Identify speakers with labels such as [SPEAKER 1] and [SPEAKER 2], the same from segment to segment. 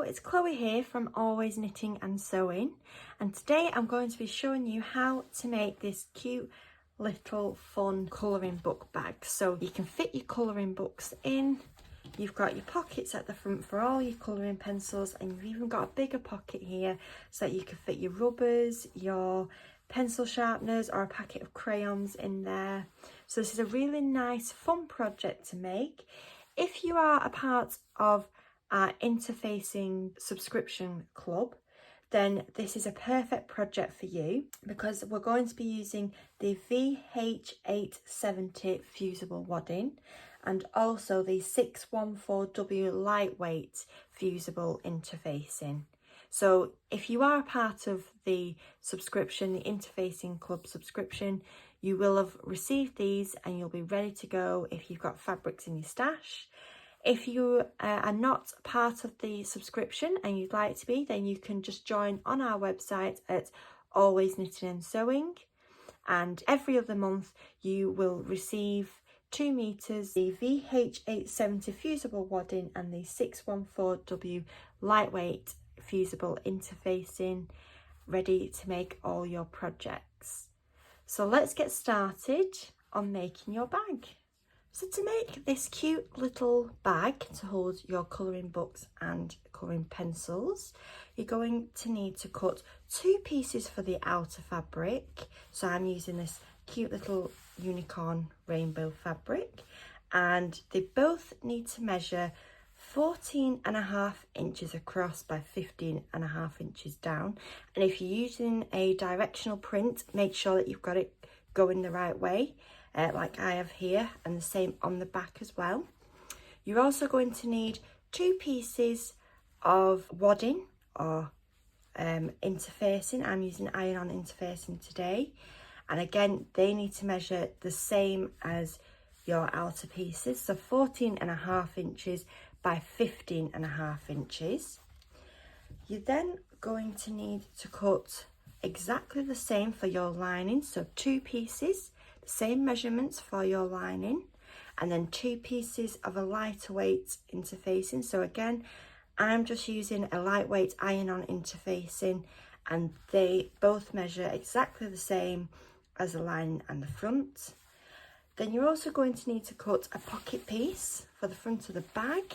[SPEAKER 1] it's Chloe here from Always Knitting and Sewing, and today I'm going to be showing you how to make this cute little fun colouring book bag. So you can fit your colouring books in, you've got your pockets at the front for all your colouring pencils, and you've even got a bigger pocket here so that you can fit your rubbers, your pencil sharpeners or a packet of crayons in there. So this is a really nice fun project to make. If you are a part of our Interfacing subscription club, then this is a perfect project for you because we're going to be using the VH870 fusible wadding and also the 614W lightweight fusible interfacing. So if you are a part of the subscription, the Interfacing Club subscription, you will have received these and you'll be ready to go if you've got fabrics in your stash. If you are not part of the subscription and you'd like to be, then you can just join on our website at Always Knitting and Sewing, and every other month you will receive 2 meters, the VH870 fusible wadding and the 614W lightweight fusible interfacing, ready to make all your projects. So let's get started on making your bag. So to make this cute little bag to hold your colouring books and colouring pencils, you're going to need to cut 2 pieces for the outer fabric. So I'm using this cute little unicorn rainbow fabric, and they both need to measure 14.5 inches across by 15.5 inches down. And if you're using a directional print, make sure that you've got it going the right way. Like I have here, and the same on the back as well. You're also going to need 2 pieces of wadding or interfacing. I'm using iron-on interfacing today, and again they need to measure the same as your outer pieces, so 14.5 inches by 15.5 inches. You're then going to need to cut exactly the same for your lining, so 2 pieces, same measurements for your lining, and then 2 pieces of a lighter weight interfacing. So again, I'm just using a lightweight iron-on interfacing, and they both measure exactly the same as the lining and the front. Then you're also going to need to cut a pocket piece for the front of the bag,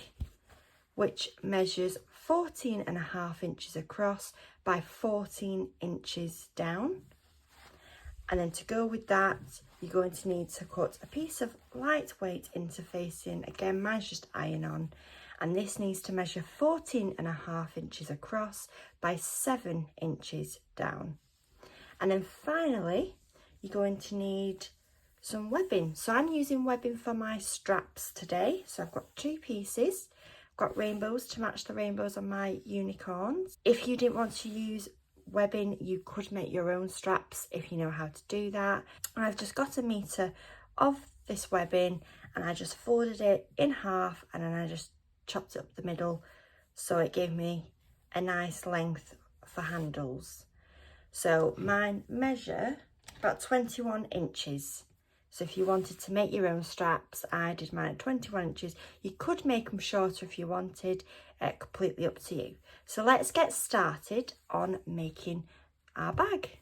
[SPEAKER 1] which measures 14.5 inches across by 14 inches down. And then to go with that, you're going to need to cut a piece of lightweight interfacing. Again, mine's just iron-on, and this needs to measure 14.5 inches across by 7 inches down. And then finally, you're going to need some webbing. So I'm using webbing for my straps today. So I've got 2 pieces. I've got rainbows to match the rainbows on my unicorns. If you didn't want to use webbing, you could make your own straps if you know how to do that. I've just got a metre of this webbing, and I just folded it in half, and then I just chopped it up the middle so it gave me a nice length for handles. So mine measure about 21 inches. So if you wanted to make your own straps, I did mine at 21 inches. You could make them shorter if you wanted, completely up to you. So let's get started on making our bag.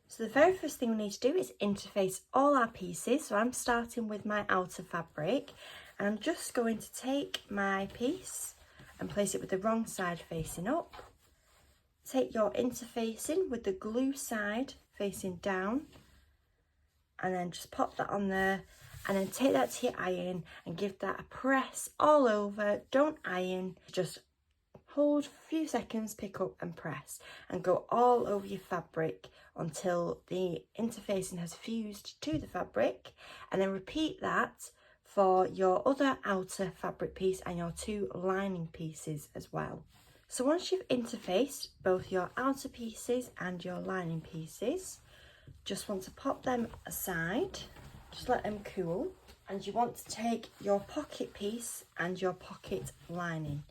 [SPEAKER 1] So the very first thing we need to do is interface all our pieces. So I'm starting with my outer fabric, and I'm just going to take my piece and place it with the wrong side facing up. Take your interfacing with the glue side facing down, and then just pop that on there, and then take that to your iron and give that a press all over. Don't iron, just hold for a few seconds, pick up and press, and go all over your fabric until the interfacing has fused to the fabric, and then repeat that for your other outer fabric piece and your 2 lining pieces as well. So once you've interfaced both your outer pieces and your lining pieces, just want to pop them aside, just let them cool, and you want to take your pocket piece and your pocket lining,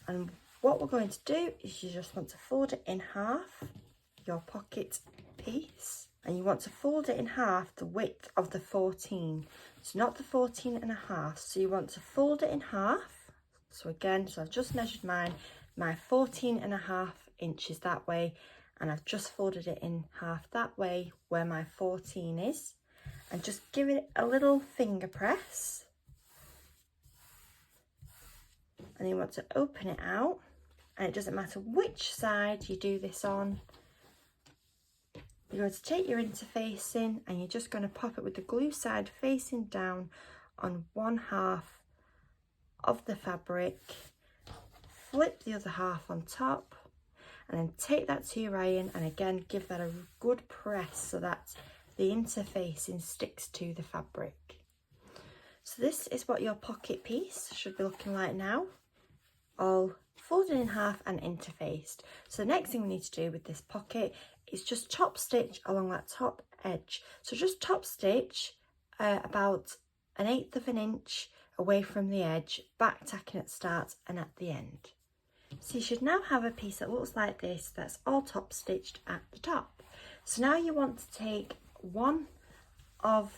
[SPEAKER 1] and what we're going to do is you just want to fold it in half, your pocket piece, and you want to fold it in half the width of the 14, so not the 14.5, so you want to fold it in half. So again, so I've just measured mine my 14.5 inches that way, and I've just folded it in half that way where my 14 is, and just give it a little finger press. And you want to open it out, and it doesn't matter which side you do this on. You're going to take your interfacing and you're just going to pop it with the glue side facing down on one half of the fabric, flip the other half on top, and then take that to your iron, and again give that a good press so that the interfacing sticks to the fabric. So this is what your pocket piece should be looking like now, all folded in half and interfaced. So the next thing we need to do with this pocket is just top stitch along that top edge. So just top stitch about 1/8 of an inch away from the edge, back tacking at the start and at the end. So you should now have a piece that looks like this, that's all top stitched at the top. So now you want to take one of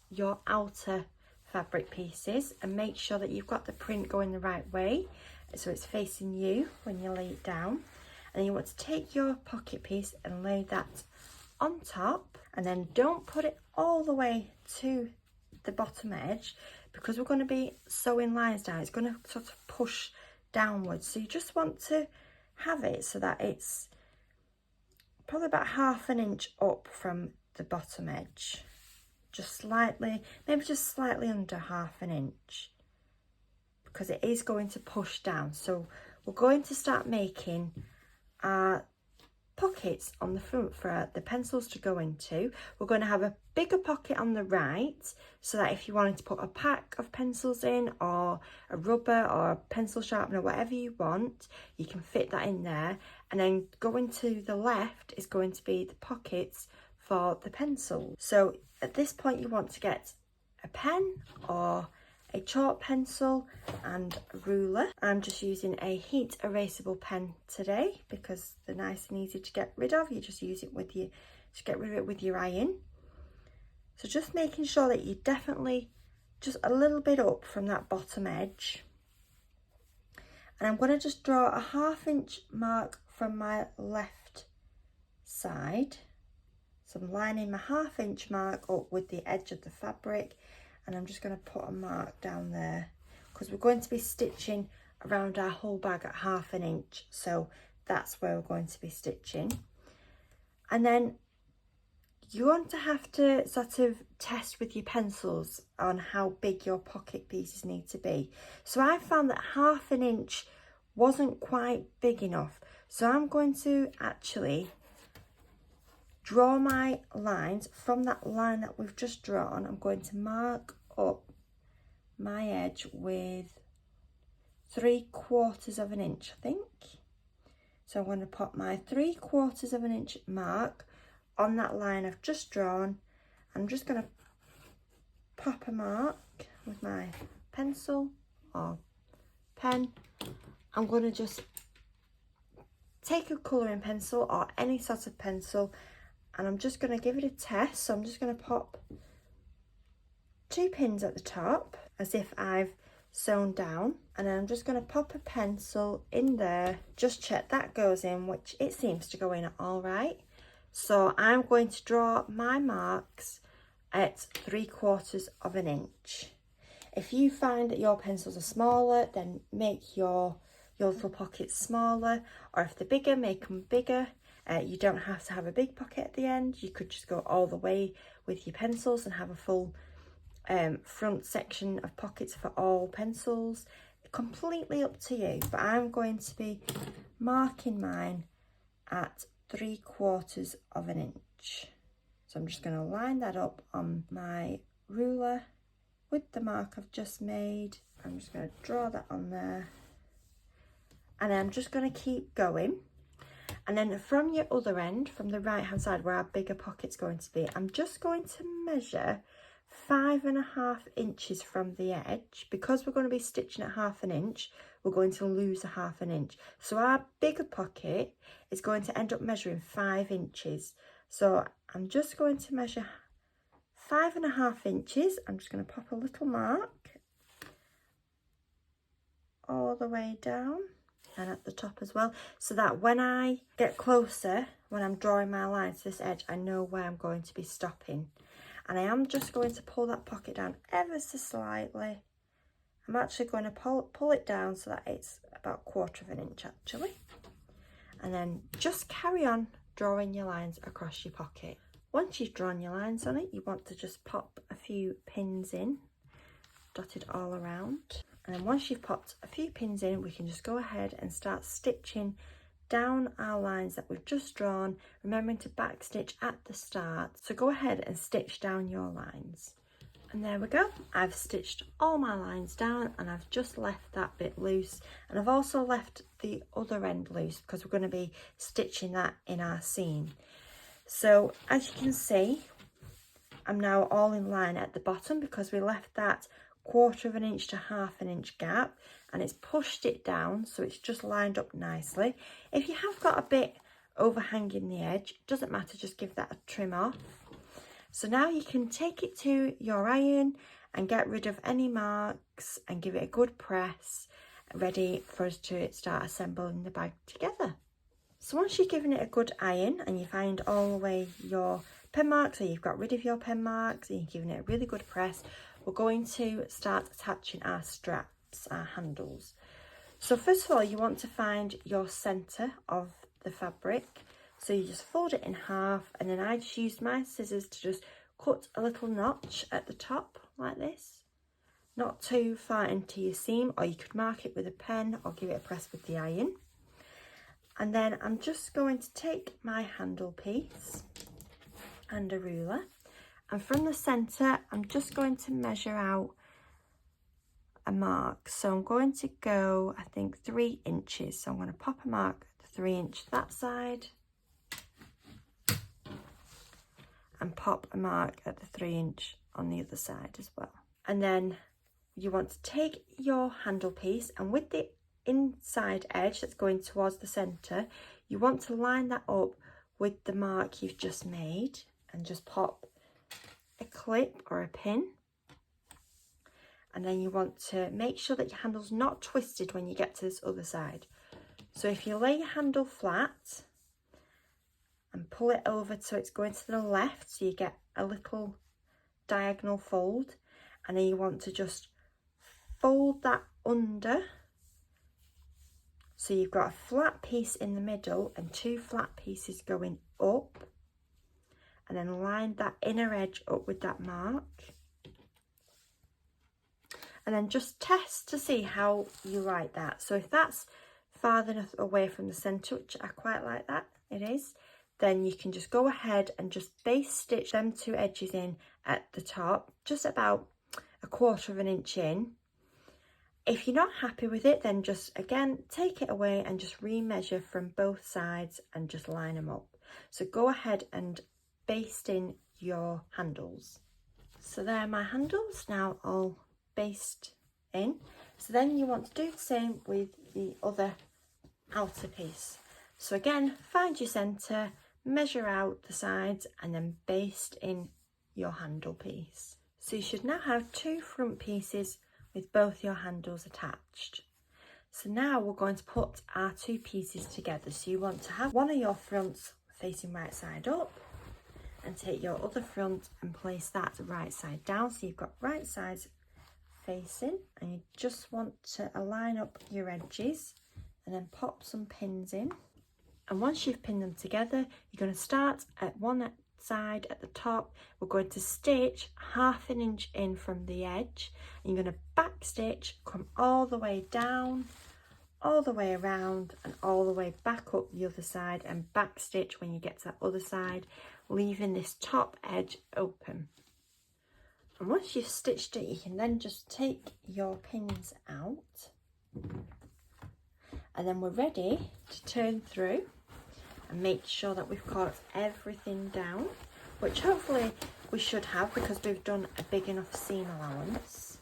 [SPEAKER 1] your outer fabric pieces and make sure that you've got the print going the right way, so it's facing you when you lay it down. And you want to take your pocket piece and lay that on top, and then don't put it all the way to the bottom edge, because we're going to be sewing lines down. It's going to sort of push downwards, so you just want to have it so that it's probably about 1/2 inch up from the bottom edge, just slightly, maybe just slightly under 1/2 inch, because it is going to push down. So we're going to start making our pockets on the front for the pencils to go into. We're going to have a bigger pocket on the right, so that if you wanted to put a pack of pencils in, or a rubber or a pencil sharpener, whatever you want, you can fit that in there. And then going to the left is going to be the pockets for the pencils. So at this point you want to get a pen or a chalk pencil and a ruler. I'm just using a heat erasable pen today because they're nice and easy to get rid of. You just use it with your, just get rid of it with your iron. So just making sure that you're definitely just a little bit up from that bottom edge. And I'm going to just draw a 1/2 inch mark from my left side. So I'm lining my 1/2 inch mark up with the edge of the fabric, and I'm just going to put a mark down there because we're going to be stitching around our whole bag at 1/2 inch. So that's where we're going to be stitching. And then you want to have to sort of test with your pencils on how big your pocket pieces need to be. So I found that 1/2 inch wasn't quite big enough. So I'm going to actually draw my lines from that line that we've just drawn. I'm going to mark up my edge with 3/4 of an inch, I think. So I'm going to put my 3/4 of an inch mark on that line I've just drawn. I'm just going to pop a mark with my pencil or pen. I'm going to just take a colouring pencil or any sort of pencil, and I'm just going to give it a test. So I'm just going to pop 2 pins at the top as if I've sewn down, and then I'm just going to pop a pencil in there, just check that goes in, which it seems to go in all right. So I'm going to draw my marks at 3/4 of an inch. If you find that your pencils are smaller, then make your little pockets smaller, or if they're bigger, make them bigger. You don't have to have a big pocket at the end. You could just go all the way with your pencils and have a full front section of pockets for all pencils. Completely up to you, but I'm going to be marking mine at 3/4 of an inch. So I'm just going to line that up on my ruler with the mark I've just made. I'm just going to draw that on there, and I'm just going to keep going. And then from your other end, from the right hand side where our bigger pocket's going to be, I'm just going to measure 5.5 inches from the edge. Because we're going to be stitching at 1/2 inch, we're going to lose a 1/2 inch. So our bigger pocket is going to end up measuring 5 inches. So I'm just going to measure 5.5 inches. I'm just going to pop a little mark all the way down, can at the top as well, so that when I get closer, when I'm drawing my line to this edge, I know where I'm going to be stopping. And I am just going to pull that pocket down ever so slightly. I'm actually going to pull it down so that it's about 1/4 of an inch actually. And then just carry on drawing your lines across your pocket. Once you've drawn your lines on it, you want to just pop a few pins in, dotted all around. And then once you've popped a few pins in, we can just go ahead and start stitching down our lines that we've just drawn, remembering to back stitch at the start. So go ahead and stitch down your lines. And there we go, I've stitched all my lines down and I've just left that bit loose, and I've also left the other end loose because we're going to be stitching that in our seam. So as you can see, I'm now all in line at the bottom because we left that 1/4 of an inch to 1/2 an inch gap, and it's pushed it down so it's just lined up nicely. If you have got a bit overhanging the edge, it doesn't matter, just give that a trim off. So now you can take it to your iron and get rid of any marks and give it a good press, ready for us to start assembling the bag together. So once you've given it a good iron and you find all the way your pen marks, or you've got rid of your pen marks and you've given it a really good press, we're going to start attaching our straps, our handles. So first of all, you want to find your centre of the fabric. So you just fold it in half, and then I just used my scissors to just cut a little notch at the top like this, not too far into your seam, or you could mark it with a pen or give it a press with the iron. And then I'm just going to take my handle piece and a ruler, and from the centre I'm just going to measure out a mark. So I'm going to go, I think, 3 inches. So I'm going to pop a mark at the 3 inch that side, and pop a mark at the 3 inch on the other side as well. And then you want to take your handle piece, and with the inside edge that's going towards the centre, you want to line that up with the mark you've just made, and just pop a clip or a pin. And then you want to make sure that your handle's not twisted when you get to this other side. So if you lay your handle flat and pull it over so it's going to the left, so you get a little diagonal fold, and then you want to just fold that under, so you've got a flat piece in the middle and 2 flat pieces going up, and then line that inner edge up with that mark, and then just test to see how you like that. So if that's far enough away from the centre, which I quite like that, it is, then you can just go ahead and just base stitch them 2 edges in at the top, just about 1/4 of an inch in. If you're not happy with it, then just again take it away and just remeasure from both sides and just line them up. So go ahead and baste in your handles. So there are my handles now all basted in. So then you want to do the same with the other outer piece. So again, find your centre, measure out the sides, and then baste in your handle piece. So you should now have 2 front pieces with both your handles attached. So now we're going to put our 2 pieces together. So you want to have one of your fronts facing right side up, and take your other front and place that right side down. So you've got right sides facing, and you just want to align up your edges and then pop some pins in. And once you've pinned them together, you're going to start at one side at the top. We're going to stitch 1/2 an inch in from the edge, and you're going to back stitch, come all the way down, all the way around, and all the way back up the other side, and back stitch when you get to that other side, leaving this top edge open. And once you've stitched it, you can then just take your pins out, and then we're ready to turn through and make sure that we've got everything down, which hopefully we should have because we've done a big enough seam allowance.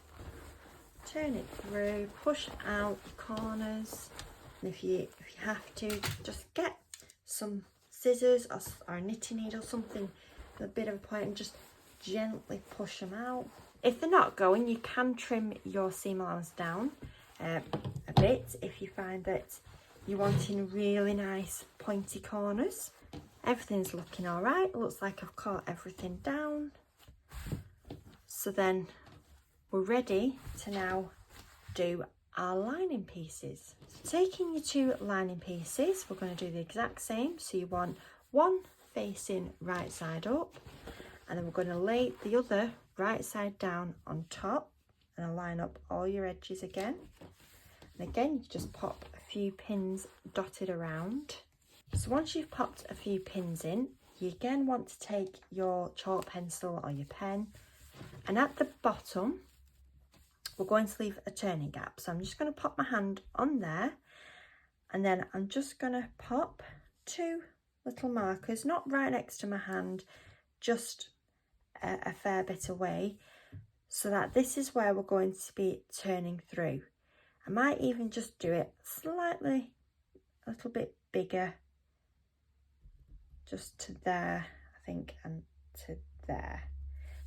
[SPEAKER 1] Turn it through, push out the corners, and if you have to, just get some scissors or a knitting needle, something with a bit of a point, and just gently push them out. If they're not going, you can trim your seam allowance down a bit if you find that you're wanting really nice pointy corners. Everything's looking all right. Looks like I've cut everything down. So then we're ready to now do our lining pieces. So taking your 2 lining pieces, we're going to do the exact same. So you want one facing right side up, and then we're going to lay the other right side down on top and align up all your edges again. And again, you just pop a few pins dotted around. So once you've popped a few pins in, you again want to take your chalk pencil or your pen, and at the bottom we're going to leave a turning gap. So I'm just going to pop my hand on there, and then I'm just going to pop 2 little markers, not right next to my hand, just a fair bit away, so that this is where we're going to be turning through. I might even just do it slightly, a little bit bigger, just to there, I think, and to there.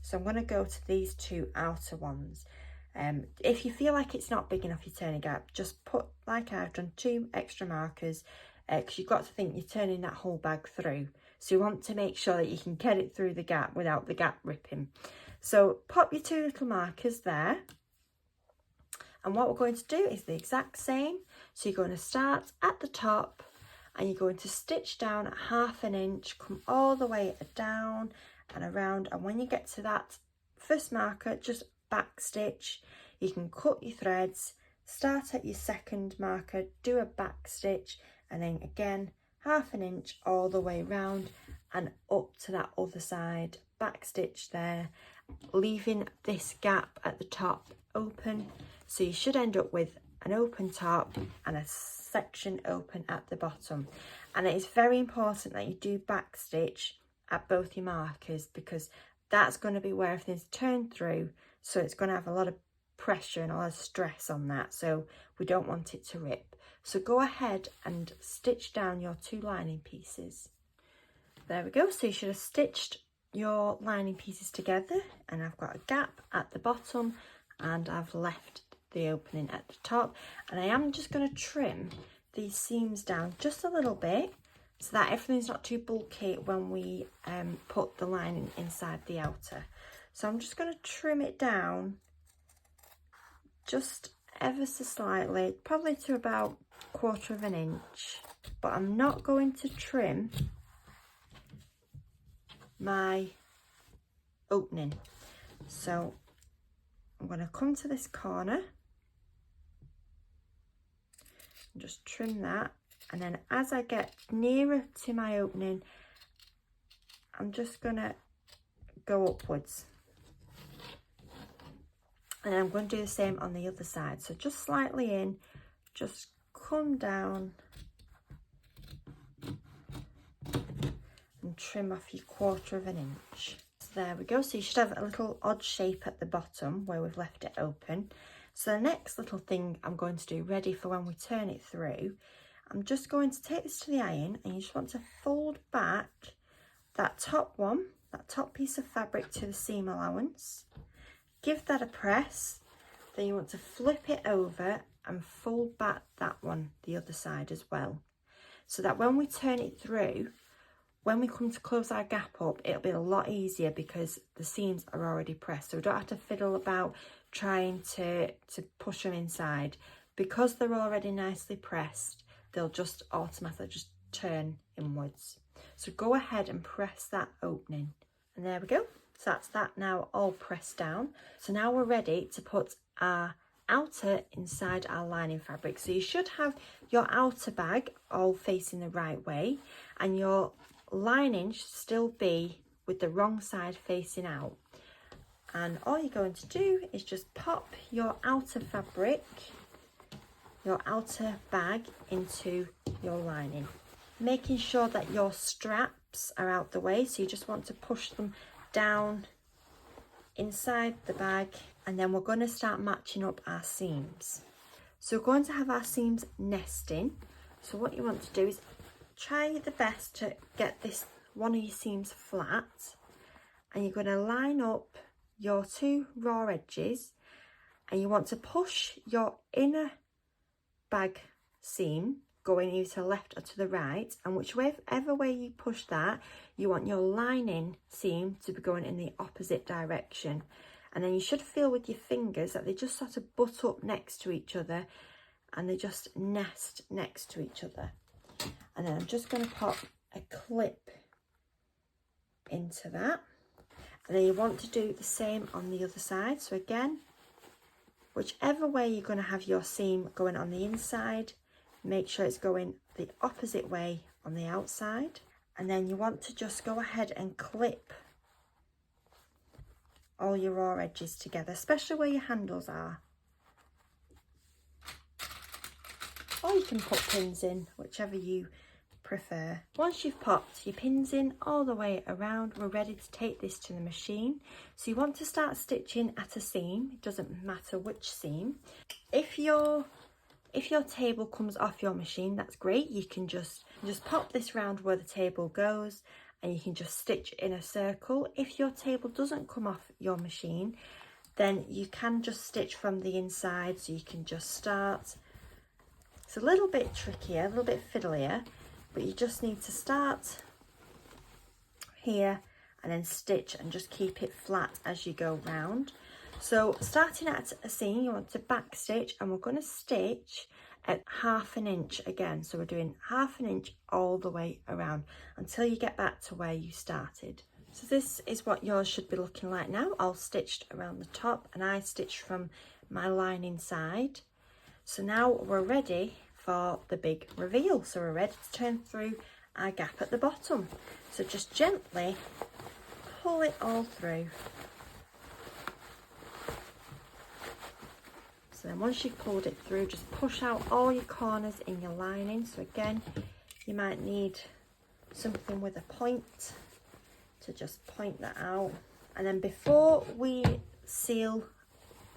[SPEAKER 1] So I'm going to go to these 2 outer ones. If you feel like it's not big enough, your turning gap, just put, like I've done, 2 extra markers, because you've got to think you're turning that whole bag through. So you want to make sure that you can get it through the gap without the gap ripping. So pop your 2 little markers there. And what we're going to do is the exact same. So you're going to start at the top, and you're going to stitch down at 1/2 inch, come all the way down and around. And when you get to that first marker, just back stitch. You can cut your threads, start at your second marker, do a back stitch, and then again 1/2 inch all the way round and up to that other side, back stitch there, leaving this gap at the top open. So you should end up with an open top and a section open at the bottom. And it is very important that you do back stitch at both your markers, because that's going to be where everything's turned through. So it's going to have a lot of pressure and a lot of stress on that. So we don't want it to rip. So go ahead and stitch down your 2 lining pieces. There we go. So you should have stitched your lining pieces together, and I've got a gap at the bottom and I've left the opening at the top. And I am just going to trim these seams down just a little bit, so that everything's not too bulky when we put the lining inside the outer. So I'm just going to trim it down just ever so slightly, probably to about 1/4 inch, but I'm not going to trim my opening. So I'm going to come to this corner and just trim that, and then as I get nearer to my opening, I'm just going to go upwards. And I'm going to do the same on the other side. So just slightly in, just come down and trim off your 1/4 inch. So there we go. So you should have a little odd shape at the bottom where we've left it open. So the next little thing I'm going to do, ready for when we turn it through, I'm just going to take this to the iron, and you just want to fold back that top one, that top piece of fabric, to the seam allowance. Give that a press, then you want to flip it over and fold back that one the other side as well, so that when we turn it through, when we come to close our gap up, it'll be a lot easier because the seams are already pressed. So we don't have to fiddle about trying to push them inside. Because they're already nicely pressed, they'll just automatically just turn inwards. So go ahead and press that opening, and there we go. So that's that now all pressed down. So now we're ready to put our outer inside our lining fabric. So you should have your outer bag all facing the right way, and your lining should still be with the wrong side facing out. And all you're going to do is just pop your outer fabric, your outer bag, into your lining, making sure that your straps are out the way. So you just want to push them down inside the bag, and then we're going to start matching up our seams. So we're going to have our seams nesting. So what you want to do is try the best to get this one of your seams flat, and you're going to line up your 2 raw edges, and you want to push your inner bag seam going either to the left or to the right, and whichever way you push that, you want your lining seam to be going in the opposite direction. And then you should feel with your fingers that they just sort of butt up next to each other and they just nest next to each other. And then I'm just going to pop a clip into that. And then you want to do the same on the other side. So again, whichever way you're going to have your seam going on the inside, make sure it's going the opposite way on the outside. And then you want to just go ahead and clip all your raw edges together, especially where your handles are. Or you can put pins in, whichever you prefer. Once you've popped your pins in all the way around, we're ready to take this to the machine. So you want to start stitching at a seam. It doesn't matter which seam. If your table comes off your machine, that's great. You can just pop this round where the table goes and you can just stitch in a circle. If your table doesn't come off your machine, then you can just stitch from the inside. So you can just start. It's a little bit trickier, a little bit fiddlier, but you just need to start here and then stitch and just keep it flat as you go round. So starting at a seam, you want to back stitch, and we're going to stitch at 1/2 inch again. So we're doing 1/2 inch all the way around until you get back to where you started. So this is what yours should be looking like now, all stitched around the top, and I stitched from my lining side. So now we're ready for the big reveal. So we're ready to turn through our gap at the bottom. So just gently pull it all through. So then once you've pulled it through, just push out all your corners in your lining. So again, you might need something with a point to just point that out. And then before we seal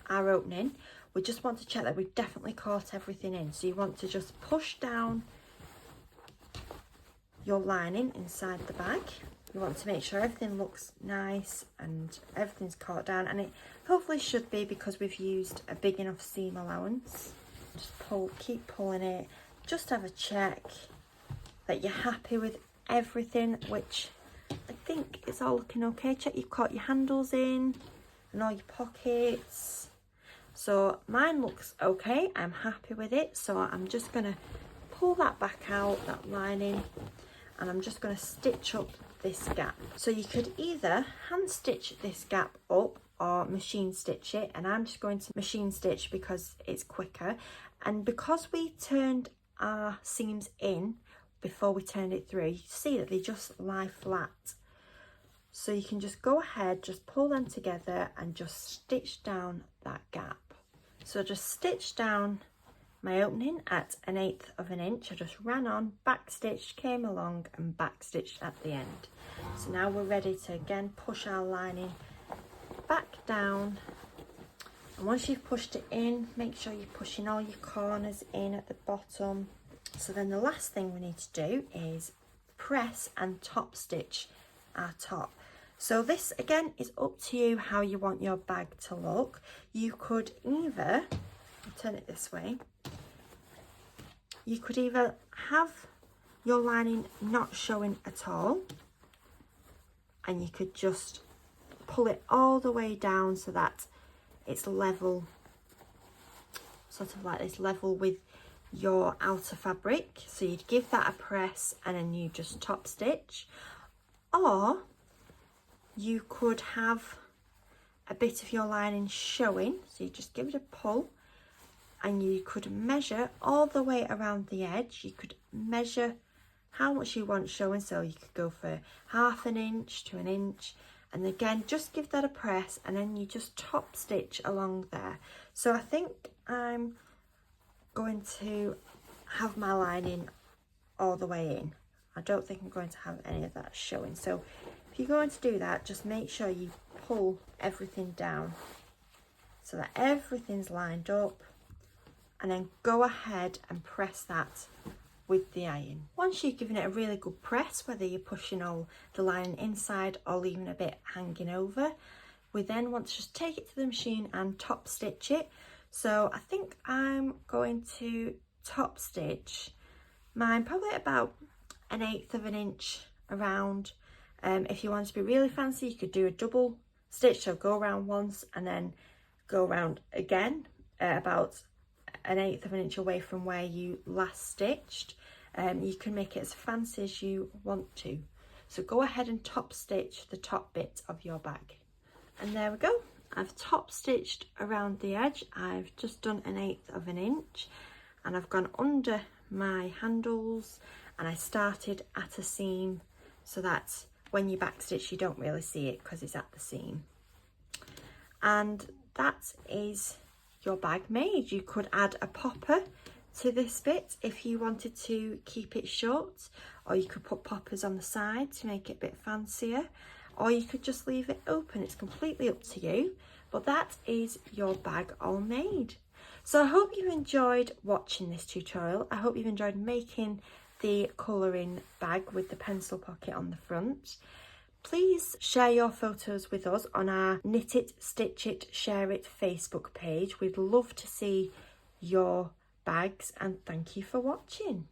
[SPEAKER 1] our opening, we just want to check that we've definitely caught everything in. So you want to just push down your lining inside the bag. You want to make sure everything looks nice and everything's caught down, and it hopefully should be because we've used a big enough seam allowance. Just keep pulling it, just have a check that you're happy with everything, which I think is all looking okay. Check you've caught your handles in and all your pockets. So mine looks okay, I'm happy with it. So I'm just gonna pull that back out, that lining, and I'm just gonna stitch up this gap. So you could either hand stitch this gap up or machine stitch it, and I'm just going to machine stitch because it's quicker. And because we turned our seams in before we turned it through, you see that they just lie flat. So you can just go ahead, just pull them together and just stitch down that gap. So just stitch down my opening at 1/8 of an inch. I just ran on, back stitched, came along and back stitched at the end. So now we're ready to again push our lining back down. And once you've pushed it in, make sure you're pushing all your corners in at the bottom. So then the last thing we need to do is press and top stitch our top. So this again is up to you how you want your bag to look. You could either, I'll turn it this way, you could either have your lining not showing at all, and you could just pull it all the way down so that it's level, sort of like this, level with your outer fabric. So you'd give that a press and then you just top stitch. Or you could have a bit of your lining showing, so you just give it a pull and you could measure all the way around the edge. You could measure how much you want showing, so you could go for 1/2 inch to 1 inch, and again just give that a press and then you just top stitch along there. So I think I'm going to have my lining all the way in. I don't think I'm going to have any of that showing. So if you're going to do that, just make sure you pull everything down so that everything's lined up, and then go ahead and press that with the iron. Once you've given it a really good press, whether you're pushing all the lining inside or leaving a bit hanging over, we then want to just take it to the machine and top stitch it. So I think I'm going to top stitch Mine probably about 1/8 of an inch around. If you want to be really fancy, you could do a double stitch, so go around once and then go around again, about 1/8 of an inch away from where you last stitched. You can make it as fancy as you want to. So go ahead and top stitch the top bit of your bag. And there we go. I've top stitched around the edge. I've just done 1/8 of an inch and I've gone under my handles and I started at a seam so that when you back stitch you don't really see it because it's at the seam. And that is your bag made. You could add a popper to this bit if you wanted to keep it short, or you could put poppers on the side to make it a bit fancier, or you could just leave it open. It's completely up to you, but that is your bag all made. So I hope you enjoyed watching this tutorial. I hope you've enjoyed making the colouring bag with the pencil pocket on the front. Please share your photos with us on our Knit It, Stitch It, Share It Facebook page. We'd love to see your bags, and thank you for watching.